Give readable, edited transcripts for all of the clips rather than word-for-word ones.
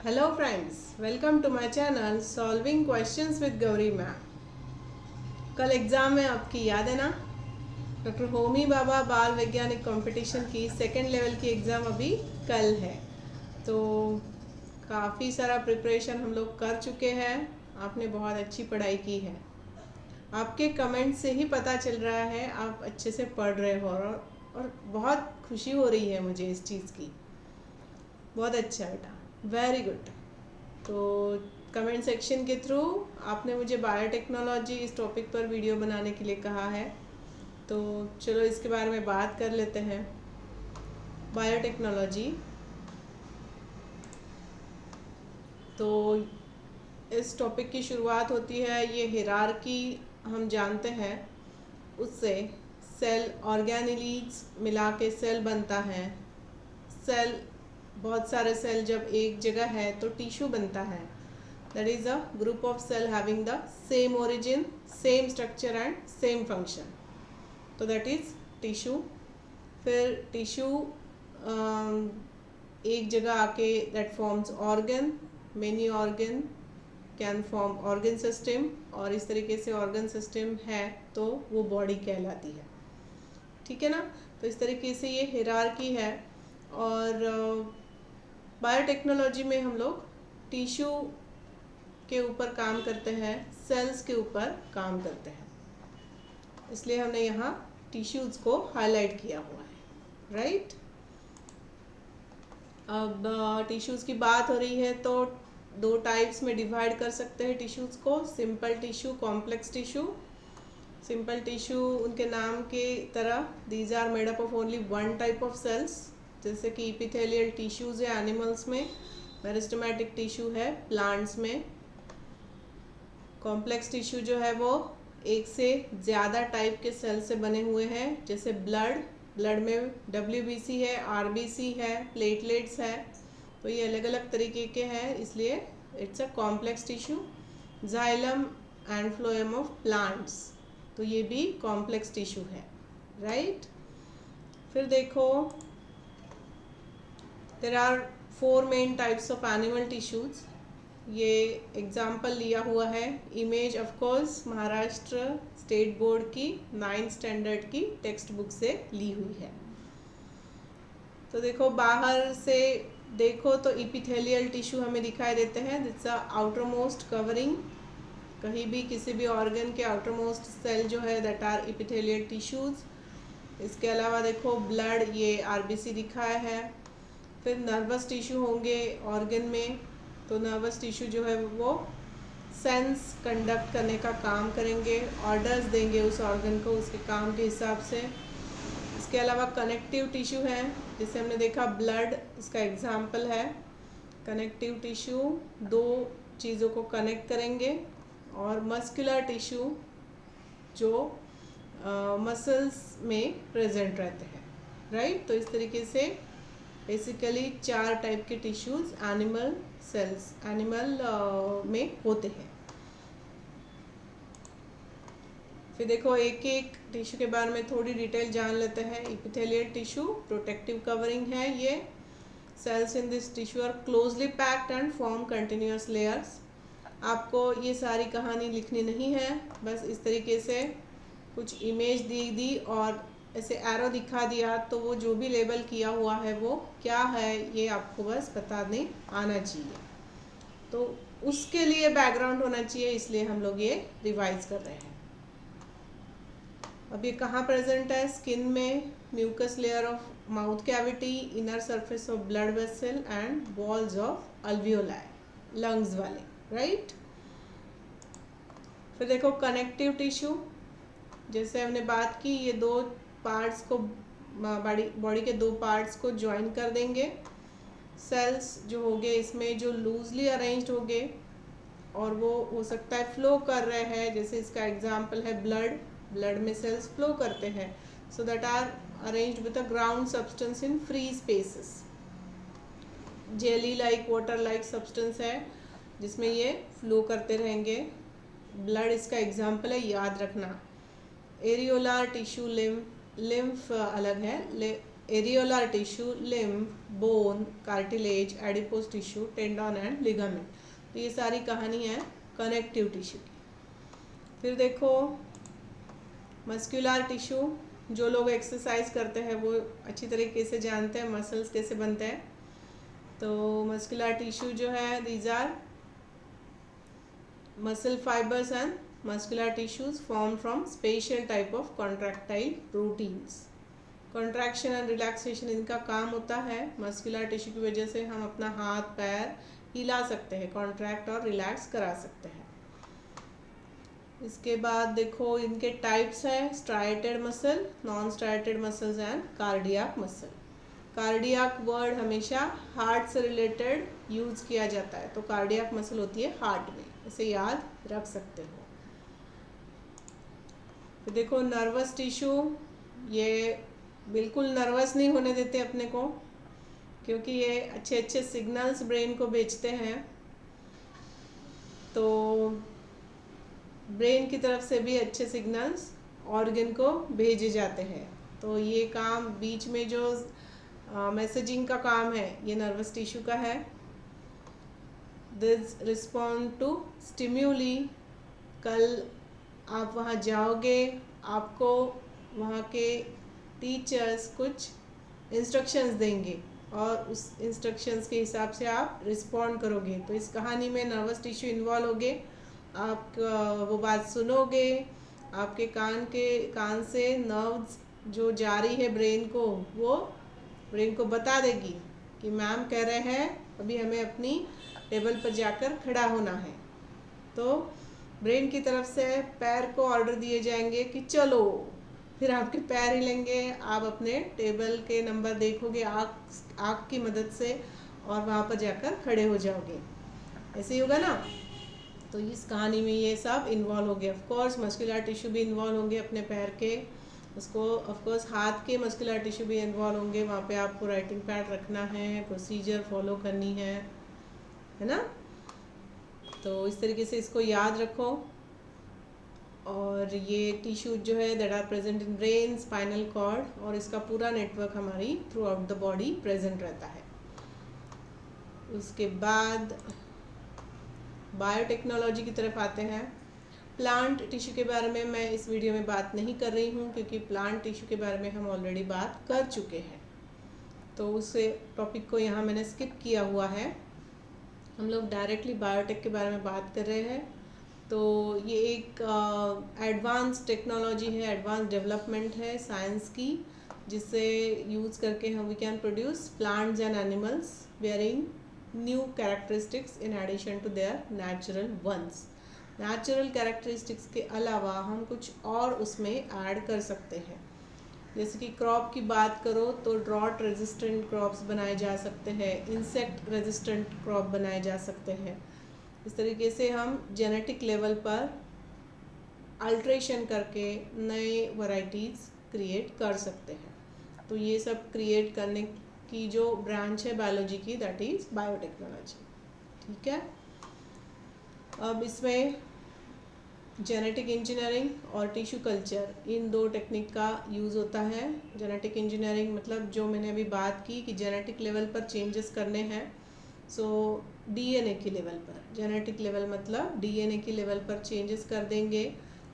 Hello friends, welcome to my channel solving questions with Gauri ma'am. कल exam में आपकी याद है ना, डॉक्टर होमी बाबा बाल वैज्ञानिक कंपटीशन की सेकंड लेवल की एग्ज़ाम अभी कल है। तो काफ़ी सारा प्रिपरेशन हम लोग कर चुके हैं। आपने बहुत अच्छी पढ़ाई की है। आपके कमेंट से ही पता चल रहा है आप अच्छे से पढ़ रहे हो, और बहुत खुशी हो रही है मुझे इस चीज़ की। बहुत अच्छा बेटा, वेरी गुड। तो कमेंट सेक्शन के थ्रू आपने मुझे बायोटेक्नोलॉजी इस टॉपिक पर वीडियो बनाने के लिए कहा है, तो चलो इसके बारे में बात कर लेते हैं। बायोटेक्नोलॉजी, तो इस टॉपिक की शुरुआत होती है, ये हिरार्की हम जानते हैं, उससे सेल ऑर्गेनेलीड्स मिला के सेल बनता है। सेल, बहुत सारे सेल जब एक जगह है तो टिश्यू बनता है। That is a group of cell having the same origin, same structure and same function. तो that is tissue. फिर tissue एक जगह आके that forms organ, many organ can form organ system, और इस तरीके से organ system है तो वो body कहलाती है। ठीक है ना। तो इस तरीके से ये हिरार्की है। और बायोटेक्नोलॉजी में हम लोग टिश्यू के ऊपर काम करते हैं, सेल्स के ऊपर काम करते हैं, इसलिए हमने यहाँ टिश्यूज को हाईलाइट किया हुआ है, राइट। अब टिश्यूज की बात हो रही है तो दो टाइप्स में डिवाइड कर सकते हैं टिश्यूज को, simple tissue, complex tissue. Simple tissue उनके नाम के तरह, these are made up of only one type of cells, जैसे कि इपिथेलियल टिश्यूज है एनिमल्स में, मेरिस्टेमेटिक टिश्यू है प्लांट्स में। कॉम्प्लेक्स टिश्यू जो है वो एक से ज़्यादा टाइप के सेल से बने हुए हैं, जैसे ब्लड में WBC है, RBC है, प्लेटलेट्स है, तो ये अलग अलग तरीके के हैं, इसलिए it's a complex tissue. Xylem and phloem of plants, तो ये भी कॉम्प्लेक्स टिश्यू है, राइट। फिर देखो, there are 4 main types of animal tissues. ये एग्जाम्पल लिया हुआ है, image of course Maharashtra state board की 9th स्टैंडर्ड की टेक्स्ट बुक से ली हुई है। तो देखो, बाहर से देखो तो इपिथेलियल टिश्यू हमें दिखाई देते हैं, that's a outer most covering. कहीं भी किसी भी ऑर्गन के आउटर मोस्ट सेल जो है दैट आर इपिथेलियल टिश्यूज। इसके अलावा देखो ब्लड, ये RBC दिखाया है। फिर नर्वस टिश्यू होंगे ऑर्गन में, तो नर्वस टिश्यू जो है वो सेंस कंडक्ट करने का काम करेंगे, ऑर्डर्स देंगे उस ऑर्गन को उसके काम के हिसाब से। इसके अलावा कनेक्टिव टिश्यू है, जिसे हमने देखा ब्लड इसका एग्जाम्पल है। कनेक्टिव टिश्यू दो चीज़ों को कनेक्ट करेंगे। और मस्कुलर टिश्यू जो मसल्स में प्रेजेंट रहते हैं, राइट। तो इस तरीके से बेसिकली 4 टाइप के टिश्यूज एनिमल सेल्स, एनिमल में होते हैं। फिर देखो, एक एक टिश्यू के बारे में थोड़ी डिटेल जान लेते हैं। इपिथेलियल टिश्यू प्रोटेक्टिव कवरिंग है ये। Cells in this tissue are closely packed and form continuous layers. आपको ये सारी कहानी लिखनी नहीं है, बस इस तरीके से कुछ इमेज दी और ऐसे एरो दिखा दिया, तो वो जो भी लेबल किया हुआ है वो क्या है ये आपको बस बताने आना चाहिए। तो उसके लिए बैकग्राउंड होना चाहिए, इसलिए हम लोग ये रिवाइज कर रहे हैं। अब ये कहाँ प्रेजेंट है? स्किन में, mucus layer of mouth cavity, inner surface of blood vessel and walls of alveoli, lungs वाले, राइट। फिर देखो कनेक्टिव टिश्यू, जैसे हमने बात की, ये दो पार्ट्स को, बॉडी के दो पार्ट्स को ज्वाइन कर देंगे। सेल्स जो होंगे इसमें जो लूजली अरेंज्ड होंगे, और वो हो सकता है फ्लो कर रहे हैं, जैसे इसका एग्जांपल है ब्लड में सेल्स फ्लो करते हैं, so that are arranged with a ground substance in free spaces. Jelly like, water like substance है जिसमें ये फ्लो करते रहेंगे। ब्लड इसका एग्जांपल है, याद रखना। एरियोलार टिश्यू, लिम्फ अलग है, areolar tissue, lymph, bone, cartilage, adipose tissue, tendon and ligament. तो ये सारी कहानी है कनेक्टिव टिश्यू की। फिर देखो मस्कुलर टिश्यू, जो लोग एक्सरसाइज करते हैं वो अच्छी तरीके से जानते हैं मसल्स कैसे बनते हैं। तो मस्कुलर टिश्यू जो है these are muscle fibers and muscular tissues formed from special type of contractile proteins. Contraction and relaxation इनका काम होता है। मस्कुलर टिश्यू की वजह से हम अपना हाथ पैर हिला सकते हैं, कॉन्ट्रैक्ट और रिलैक्स करा सकते हैं। इसके बाद देखो इनके टाइप्स है striated muscle, non striated muscles and cardiac muscle. Cardiac word हमेशा हार्ट से रिलेटेड यूज किया जाता है, तो कार्डियक मसल होती है हार्ट में, इसे याद रख सकते हो। फिर देखो नर्वस टिश्यू, ये बिल्कुल नर्वस नहीं होने देते अपने को, क्योंकि ये अच्छे अच्छे सिग्नल्स ब्रेन को भेजते हैं। तो ब्रेन की तरफ से भी अच्छे सिग्नल्स ऑर्गन को भेजे जाते हैं। तो ये काम बीच में जो मैसेजिंग का काम है ये नर्वस टिश्यू का है। This respond to stimuli. कल आप वहाँ जाओगे, आपको वहाँ के टीचर्स कुछ इंस्ट्रक्शंस देंगे और उस इंस्ट्रक्शंस के हिसाब से आप रिस्पॉन्ड करोगे। तो इस कहानी में नर्वस टिश्यू इन्वॉल्व होगे, आप वो बात सुनोगे, आपके कान से नर्व्स जो जा रही है ब्रेन को, वो ब्रेन को बता देगी कि मैम कह रहे हैं अभी हमें अपनी टेबल पर जाकर खड़ा होना है। तो ब्रेन की तरफ से पैर को ऑर्डर दिए जाएंगे कि चलो, फिर आपके पैर हिलेंगे, आप अपने टेबल के नंबर देखोगे आँख की मदद से और वहाँ पर जाकर खड़े हो जाओगे। ऐसे ही होगा ना। तो इस कहानी में ये सब इन्वॉल्व हो गया। ऑफकोर्स मस्कुलर टिश्यू भी इन्वॉल्व होंगे अपने पैर के, उसको ऑफकोर्स हाथ के मस्कुलर टिश्यू भी इन्वॉल्व होंगे। वहाँ पे आपको राइटिंग पैड रखना है, प्रोसीजर फॉलो करनी है ना। तो इस तरीके से इसको याद रखो। और ये टिश्यू जो है that are present in brain, spinal cord, और इसका पूरा नेटवर्क हमारी throughout the body present रहता है। उसके बाद बायोटेक्नोलॉजी की तरफ आते हैं। प्लांट टिश्यू के बारे में मैं इस वीडियो में बात नहीं कर रही हूँ, क्योंकि प्लांट टिश्यू के बारे में हम ऑलरेडी बात कर चुके हैं, तो उस टॉपिक को यहाँ मैंने स्किप किया हुआ है। हम लोग डायरेक्टली बायोटेक के बारे में बात कर रहे हैं। तो ये एक एडवांस टेक्नोलॉजी है, एडवांस डेवलपमेंट है साइंस की, जिससे यूज़ करके हम we can produce plants and animals bearing new characteristics in addition to their natural ones. Natural characteristics के अलावा हम कुछ और उसमें ऐड कर सकते हैं। जैसे कि क्रॉप की बात करो तो ड्रॉट रेजिस्टेंट क्रॉप्स बनाए जा सकते हैं, इंसेक्ट रेजिस्टेंट क्रॉप बनाए जा सकते हैं। इस तरीके से हम जेनेटिक लेवल पर अल्ट्रेशन करके नए वैरायटीज़ क्रिएट कर सकते हैं। तो ये सब क्रिएट करने की जो ब्रांच है बायोलॉजी की, दैट इज़ बायोटेक्नोलॉजी। ठीक है। अब इसमें जेनेटिक इंजीनियरिंग और टिश्यू कल्चर, इन दो टेक्निक का यूज़ होता है। जेनेटिक इंजीनियरिंग मतलब जो मैंने अभी बात की कि जेनेटिक लेवल पर चेंजेस करने हैं, सो डीएनए के लेवल पर, जेनेटिक लेवल मतलब डीएनए के लेवल पर चेंजेस कर देंगे,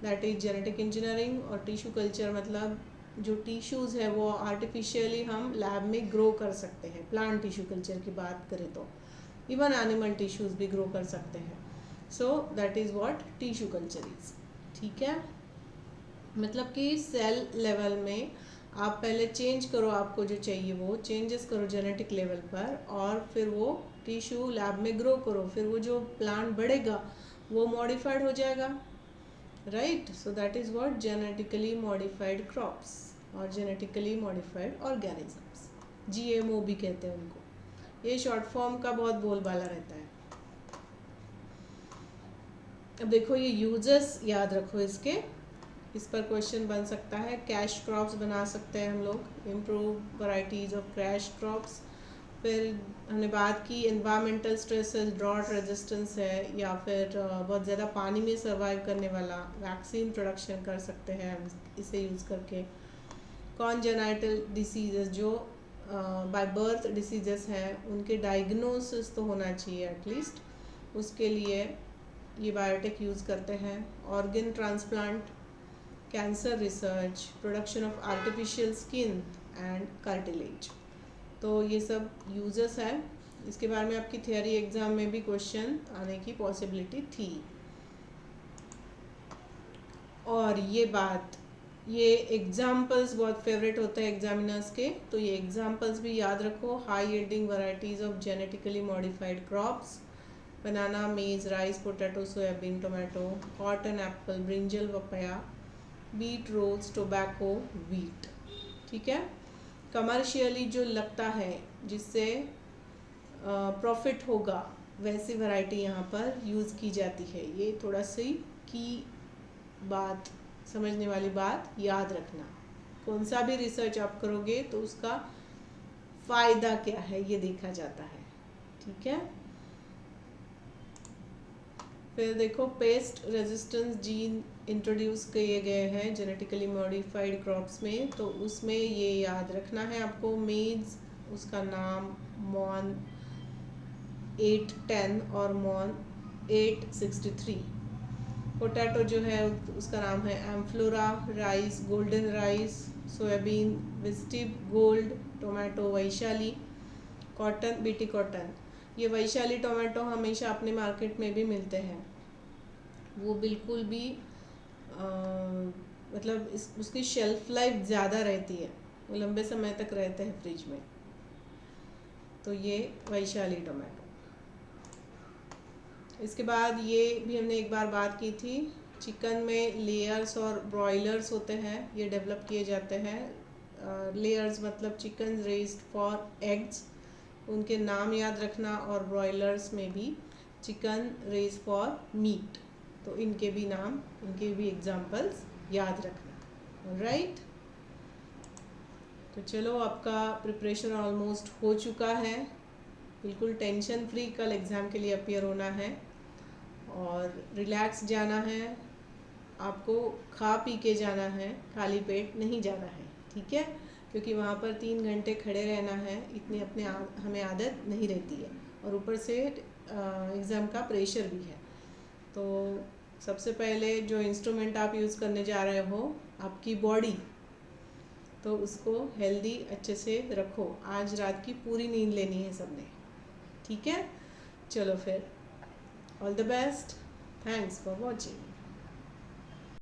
दैट इज़ जेनेटिक इंजीनियरिंग। और टिश्यू कल्चर मतलब जो टिश्यूज़ है वो आर्टिफिशियली हम लैब में ग्रो कर सकते हैं। प्लांट टिश्यू कल्चर की बात करें तो इवन एनिमल टिश्यूज़ भी ग्रो कर सकते हैं। So that is what tissue culture is. ठीक है। मतलब कि सेल लेवल में आप पहले चेंज करो, आपको जो चाहिए वो चेंजेस करो जेनेटिक लेवल पर, और फिर वो टिश्यू लैब में ग्रो करो, फिर वो जो प्लांट बढ़ेगा वो मॉडिफाइड हो जाएगा, right. So that is what genetically modified crops और जेनेटिकली मॉडिफाइड ऑर्गेनिजम्स, जीएमओ भी कहते हैं उनको। ये शॉर्ट फॉर्म का बहुत बोलबाला रहता है। अब देखो ये यूजेस याद रखो इसके, इस पर क्वेश्चन बन सकता है। कैश क्रॉप्स बना सकते हैं हम लोग, improve varieties of cash crops. फिर हमने बात की एनवायरमेंटल स्ट्रेसेस, ड्रॉट रेजिस्टेंस है, या फिर बहुत ज़्यादा पानी में सर्वाइव करने वाला वैक्सीन प्रोडक्शन कर सकते हैं हम इसे यूज़ करके। कॉन्जेनाइटल डिसीजेस, जो बाय बर्थ डिसीजेस हैं उनके डायग्नोसिस तो होना चाहिए एटलीस्ट, उसके लिए ये बायोटेक यूज़ करते हैं। Organ transplant, cancer research, production of artificial skin and cartilage, तो ये सब यूजर्स हैं। इसके बारे में आपकी थियोरी एग्ज़ाम में भी क्वेश्चन आने की पॉसिबिलिटी थी। और ये एग्जाम्पल्स बहुत फेवरेट होते हैं एग्जामिनर्स के, तो ये एग्जाम्पल्स भी याद रखो। High yielding varieties of genetically modified crops, banana, maize, rice, potato, soybean, tomato, cotton, apple, brinjal, papaya, beet, rose, tobacco, wheat. ठीक है, कमर्शियली जो लगता है जिससे प्रॉफिट होगा वैसी वैरायटी यहाँ पर यूज़ की जाती है। ये थोड़ा सी की बात, समझने वाली बात याद रखना। कौन सा भी रिसर्च आप करोगे तो उसका फ़ायदा क्या है ये देखा जाता है। ठीक है, फिर देखो पेस्ट रेजिस्टेंस जीन इंट्रोड्यूस किए गए हैं जेनेटिकली मॉडिफाइड क्रॉप्स में, तो उसमें ये याद रखना है आपको। मेज, उसका नाम मॉन 810 और मॉन 863। पोटैटो जो है उसका नाम है Amflora. Rice, golden rice. Soybean, Vistive gold. Tomato, Vaishali. Cotton, BT cotton. ये वैशाली टोमेटो हमेशा अपने मार्केट में भी मिलते हैं, वो बिल्कुल भी मतलब उसकी शेल्फ लाइफ ज़्यादा रहती है, वो लंबे समय तक रहते हैं फ्रिज में। तो ये वैशाली टोमेटो। इसके बाद ये भी हमने एक बार बात की थी, चिकन में लेयर्स और ब्रॉयलर्स होते हैं, ये डेवलप किए जाते हैं। लेयर्स मतलब चिकन रेज्ड फॉर एग्स, उनके नाम याद रखना, और ब्रॉयलर्स में भी चिकन रेज फॉर मीट, तो इनके भी नाम, इनके भी एग्जांपल्स याद रखना। राइट, तो चलो आपका प्रिपरेशन ऑलमोस्ट हो चुका है, बिल्कुल टेंशन फ्री कल एग्ज़ाम के लिए अपीयर होना है और रिलैक्स जाना है। आपको खा पी के जाना है, खाली पेट नहीं जाना है। ठीक है, क्योंकि वहाँ पर 3 घंटे खड़े रहना है, इतनी हमें आदत नहीं रहती है, और ऊपर से एग्ज़ाम का प्रेशर भी है। तो सबसे पहले जो इंस्ट्रूमेंट आप यूज़ करने जा रहे हो, आपकी बॉडी, तो उसको हेल्दी अच्छे से रखो। आज रात की पूरी नींद लेनी है सबने। ठीक है, चलो फिर, all the best, thanks for watching.